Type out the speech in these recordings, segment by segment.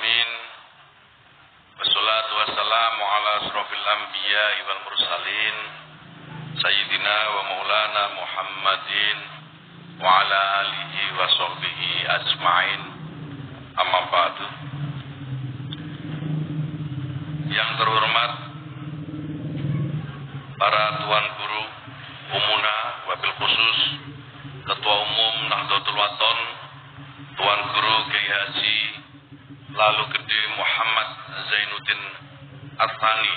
alamin. Wassalatu wassalamu ala asrofil anbiya'i wal mursalin Sayyidina wa maulana Muhammadin wa ala alihi wa sahbihi ajma'in. Amma ba'du. Yang terhormat para tuan guru umuna, wabil khusus Ketua Umum Nahdlatul Wathon, Tuan Guru Kiai Haji Lalu Gede Muhammad Zainuddin Athani,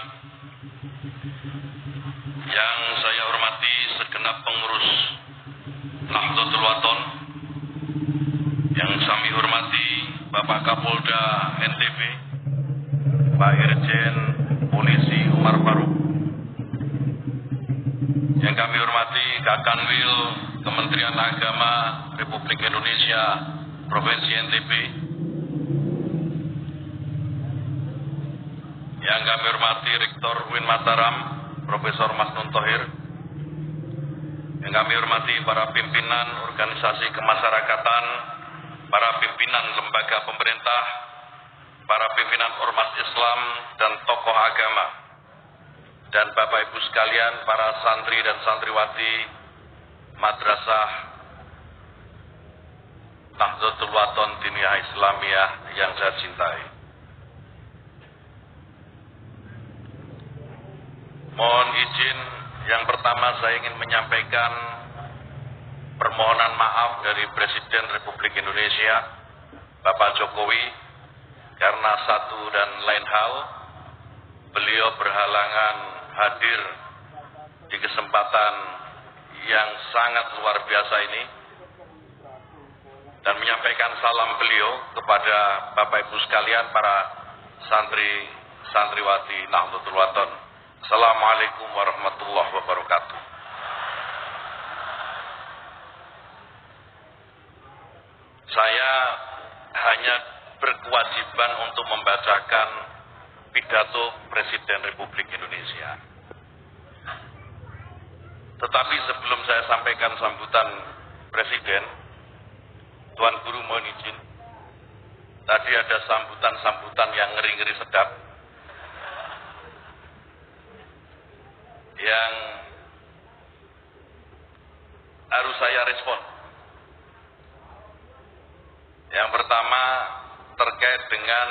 yang saya hormati segenap pengurus Nahdlatul Wathon, yang kami hormati Bapak Kapolda NTB, Pak Irjen Polisi Umar Faruk, yang kami hormati Kak Kanwil Kementerian Agama Republik Indonesia Provinsi NTB, yang kami hormati Rektor UIN Mataram Profesor Mas Nun Thohir, yang kami hormati para pimpinan organisasi kemasyarakatan, para pimpinan lembaga pemerintah, para pimpinan ormas Islam dan tokoh agama, dan Bapak Ibu sekalian, para santri dan santriwati Madrasah Nahdlatul Wathon Diniyah Islamiyah yang saya cintai. Mohon izin, yang pertama saya ingin menyampaikan permohonan maaf dari Presiden Republik Indonesia Bapak Jokowi karena satu dan lain hal beliau berhalangan hadir di kesempatan yang sangat luar biasa ini dan menyampaikan salam beliau kepada Bapak Ibu sekalian, para santriwati Nahdlatul Wathon. Assalamualaikum warahmatullahi wabarakatuh. Saya hanya berkewajiban untuk membacakan pidato Presiden Republik Indonesia. Tetapi sebelum saya sampaikan sambutan Presiden, Tuan Guru mohon izin. Tadi ada sambutan-sambutan yang ngeri-ngeri sedap, yang harus saya respon. Yang pertama terkait dengan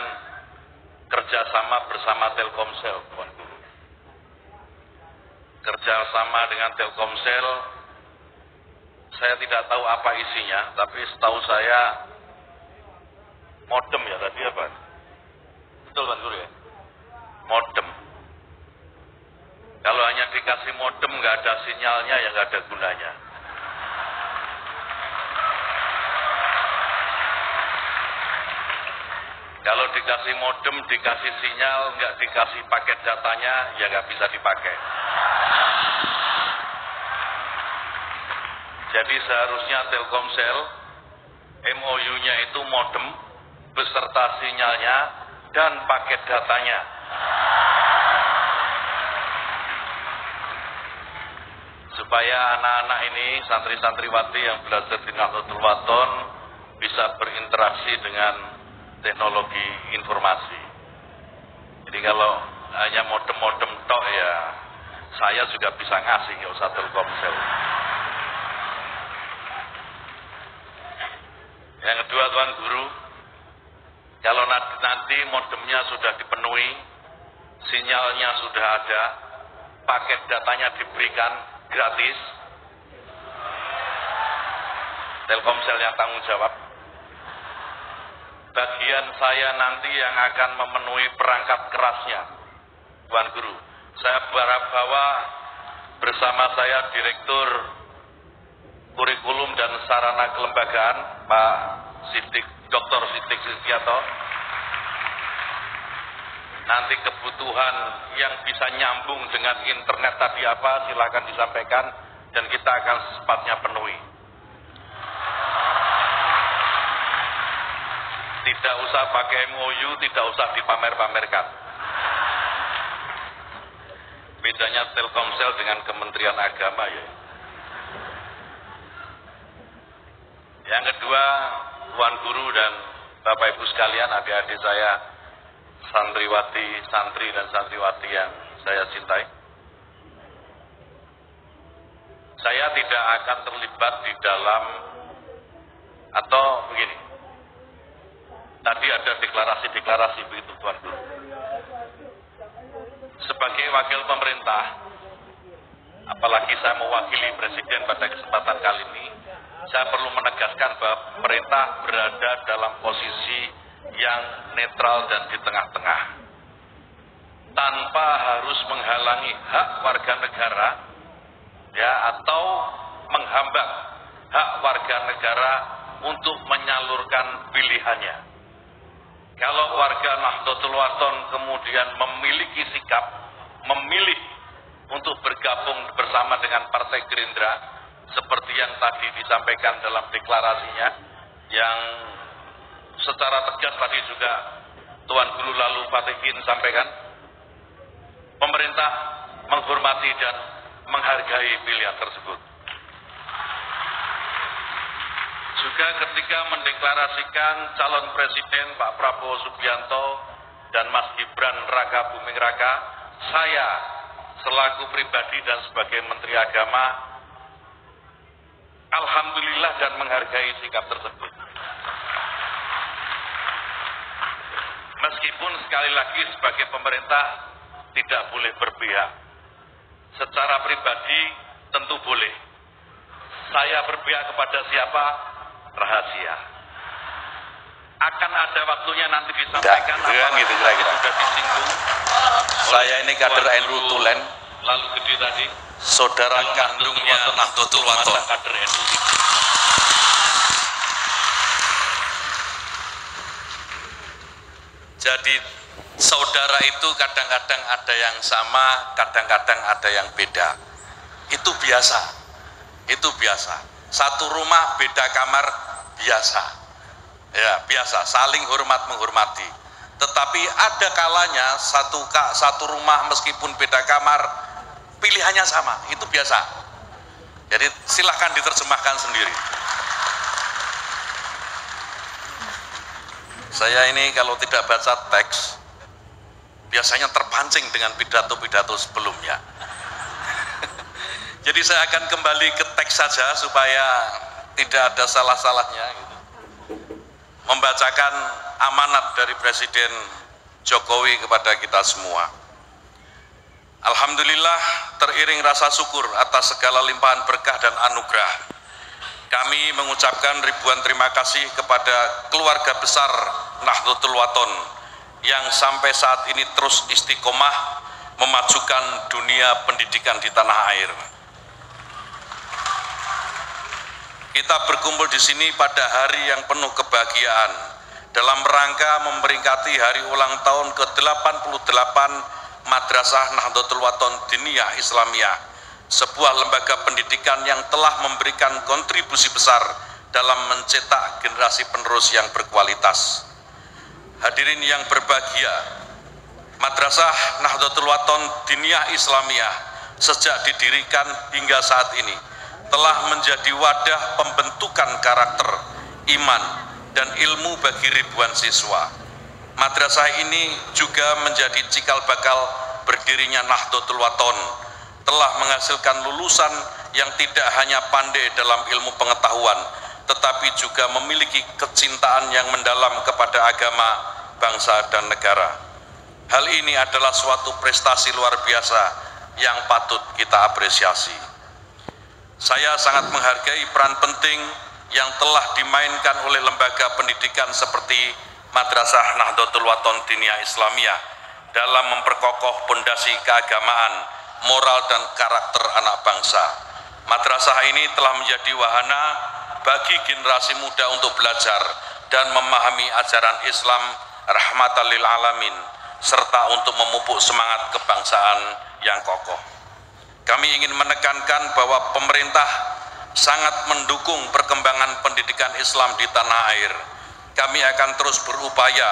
kerjasama bersama Telkomsel, Tuan Guru. Kerjasama dengan Telkomsel, saya tidak tahu apa isinya, tapi setahu saya modem ya tadi apa? Betul Tuan Guru ya? Modem. Kalau hanya dikasih modem nggak ada sinyalnya ya nggak ada gunanya. Kalau dikasih modem, dikasih sinyal, nggak dikasih paket datanya, ya nggak bisa dipakai. Jadi seharusnya Telkomsel, MOU-nya itu modem, beserta sinyalnya, dan paket datanya. Supaya anak-anak ini, santri-santriwati yang belajar di Nahdlatul Wathon, bisa berinteraksi dengan teknologi informasi. Jadi kalau hanya modem-modem tok ya saya juga bisa ngasih, nggak usah Telkomsel. Yang kedua Tuan Guru, kalau nanti modemnya sudah dipenuhi, sinyalnya sudah ada, paket datanya diberikan gratis, Telkomsel yang tanggung jawab. Bagian saya nanti yang akan memenuhi perangkat kerasnya, Tuan Guru. Saya berharap bahwa bersama saya Direktur Kurikulum dan Sarana Kelembagaan, Pak Dr. Siddiq Sitiato, nanti kebutuhan yang bisa nyambung dengan internet tadi apa, silakan disampaikan dan kita akan secepatnya penuhi. Tidak usah pakai MOU, tidak usah dipamer-pamerkan. Bedanya Telkomsel dengan Kementerian Agama ya. Yang kedua, Tuan Guru dan Bapak Ibu sekalian, adik-adik saya santriwati, santri dan santriwati yang saya cintai. Saya tidak akan terlibat di dalam, atau begini, tadi ada deklarasi-deklarasi begitu Tuan Guru. Sebagai wakil pemerintah, apalagi saya mewakili Presiden pada kesempatan kali ini, saya perlu menegaskan bahwa pemerintah berada dalam posisi yang netral dan di tengah-tengah, tanpa harus menghalangi hak warga negara, ya, atau menghambat hak warga negara untuk menyalurkan pilihannya. Kalau warga Nahdlatul Wathon kemudian memiliki sikap, memilih untuk bergabung bersama dengan Partai Gerindra, seperti yang tadi disampaikan dalam deklarasinya, yang secara tegas tadi juga Tuan Guru lalu Fatihin sampaikan, pemerintah menghormati dan menghargai pilihan tersebut. Juga ketika mendeklarasikan calon presiden Pak Prabowo Subianto dan Mas Gibran Raka Buming Raka, saya selaku pribadi dan sebagai Menteri Agama alhamdulillah dan menghargai sikap tersebut. Meskipun sekali lagi sebagai pemerintah tidak boleh berpihak. Secara pribadi tentu boleh. Saya berpihak kepada siapa? Rahasia. Akan ada waktunya nanti disampaikan apa gitu kira-kira. sudah disinggung. Saya ini kader NU Tulen, lalu gede tadi, saudara kandungnya Nahdlatul Wathon. Kader NU. Jadi saudara itu kadang-kadang ada yang sama, kadang-kadang ada yang beda. Itu biasa. Itu biasa. Satu rumah beda kamar biasa. Ya, biasa, saling hormat menghormati. Tetapi ada kalanya satu rumah meskipun beda kamar pilihannya sama, itu biasa. Jadi silahkan diterjemahkan sendiri. Saya ini kalau tidak baca teks biasanya terpancing dengan pidato-pidato sebelumnya. Jadi saya akan kembali ke teks saja supaya tidak ada salah-salahnya gitu. Membacakan amanat dari Presiden Jokowi kepada kita semua. Alhamdulillah, teriring rasa syukur atas segala limpahan berkah dan anugerah, kami mengucapkan ribuan terima kasih kepada keluarga besar Nahdlatul Wathon yang sampai saat ini terus istiqomah memajukan dunia pendidikan di tanah air. Kita berkumpul di sini pada hari yang penuh kebahagiaan dalam rangka memperingati hari ulang tahun ke-88 Madrasah Nahdlatul Wathon Diniyah Islamiyah, sebuah lembaga pendidikan yang telah memberikan kontribusi besar dalam mencetak generasi penerus yang berkualitas. Hadirin yang berbahagia, Madrasah Nahdlatul Wathon Diniyah Islamiyah sejak didirikan hingga saat ini telah menjadi wadah pembentukan karakter, iman, dan ilmu bagi ribuan siswa. Madrasah ini juga menjadi cikal bakal berdirinya Nahdlatul Wathon, telah menghasilkan lulusan yang tidak hanya pandai dalam ilmu pengetahuan, tetapi juga memiliki kecintaan yang mendalam kepada agama, bangsa, dan negara. Hal ini adalah suatu prestasi luar biasa yang patut kita apresiasi. Saya sangat menghargai peran penting yang telah dimainkan oleh lembaga pendidikan seperti Madrasah Nahdlatul Wathon Diniyah Islamiyah dalam memperkokoh pondasi keagamaan, moral, dan karakter anak bangsa. Madrasah ini telah menjadi wahana bagi generasi muda untuk belajar dan memahami ajaran Islam rahmatan lil alamin, serta untuk memupuk semangat kebangsaan yang kokoh. Kami ingin menekankan bahwa pemerintah sangat mendukung perkembangan pendidikan Islam di tanah air. Kami akan terus berupaya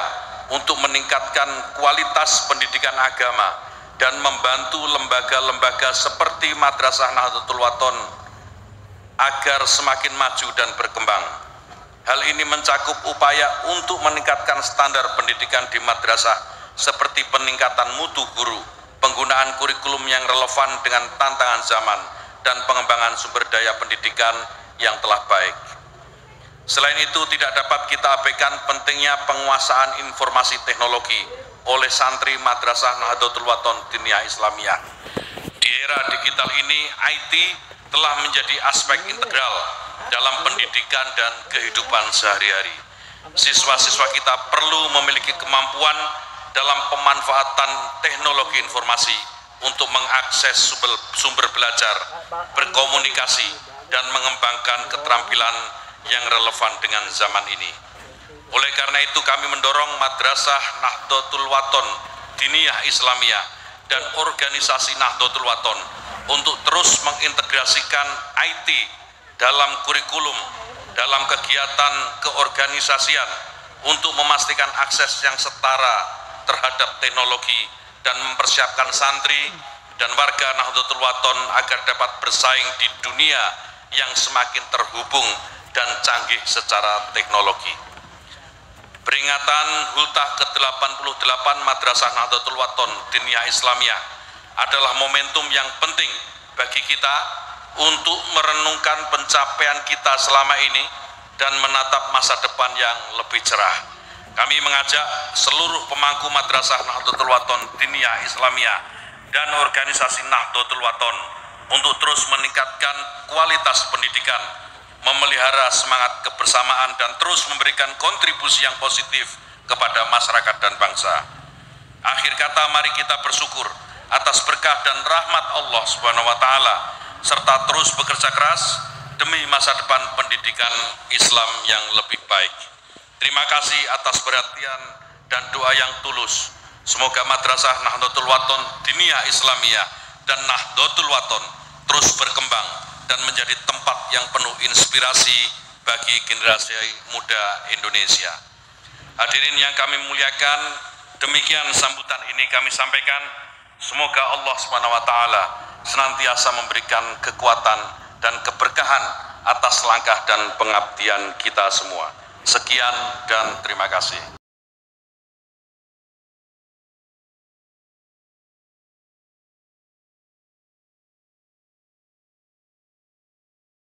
untuk meningkatkan kualitas pendidikan agama dan membantu lembaga-lembaga seperti Madrasah Nahdlatul Wathon agar semakin maju dan berkembang. Hal ini mencakup upaya untuk meningkatkan standar pendidikan di madrasah seperti peningkatan mutu guru, penggunaan kurikulum yang relevan dengan tantangan zaman, dan pengembangan sumber daya pendidikan yang telah baik. Selain itu, tidak dapat kita abaikan pentingnya penguasaan informasi teknologi oleh santri Madrasah Nahdlatul Wathon Diniyah Islamiyah. Di era digital ini, IT telah menjadi aspek integral dalam pendidikan dan kehidupan sehari-hari. Siswa-siswa kita perlu memiliki kemampuan dalam pemanfaatan teknologi informasi untuk mengakses sumber belajar, berkomunikasi, dan mengembangkan keterampilan yang relevan dengan zaman ini. Oleh karena itu, kami mendorong Madrasah Nahdlatul Wathon Diniyah Islamiyah dan organisasi Nahdlatul Wathon untuk terus mengintegrasikan IT dalam kurikulum, dalam kegiatan keorganisasian untuk memastikan akses yang setara terhadap teknologi dan mempersiapkan santri dan warga Nahdlatul Wathon agar dapat bersaing di dunia yang semakin terhubung dan canggih secara teknologi. Peringatan Hultah ke-88 Madrasah Nahdlatul Wathon Diniyah Islamiyah adalah momentum yang penting bagi kita untuk merenungkan pencapaian kita selama ini dan menatap masa depan yang lebih cerah. Kami mengajak seluruh pemangku Madrasah Nahdlatul Wathon Diniyah Islamiyah dan organisasi Nahdlatul Wathon untuk terus meningkatkan kualitas pendidikan, memelihara semangat kebersamaan, dan terus memberikan kontribusi yang positif kepada masyarakat dan bangsa. Akhir kata, mari kita bersyukur atas berkah dan rahmat Allah Subhanahu wa Ta'ala, serta terus bekerja keras demi masa depan pendidikan Islam yang lebih baik. Terima kasih atas perhatian dan doa yang tulus. Semoga Madrasah Nahdlatul Wathon Diniyah Islamiyah dan Nahdlatul Wathon terus berkembang dan menjadi tempat yang penuh inspirasi bagi generasi muda Indonesia. Hadirin yang kami muliakan, demikian sambutan ini kami sampaikan. Semoga Allah Subhanahu wa Ta'ala senantiasa memberikan kekuatan dan keberkahan atas langkah dan pengabdian kita semua. Sekian dan terima kasih.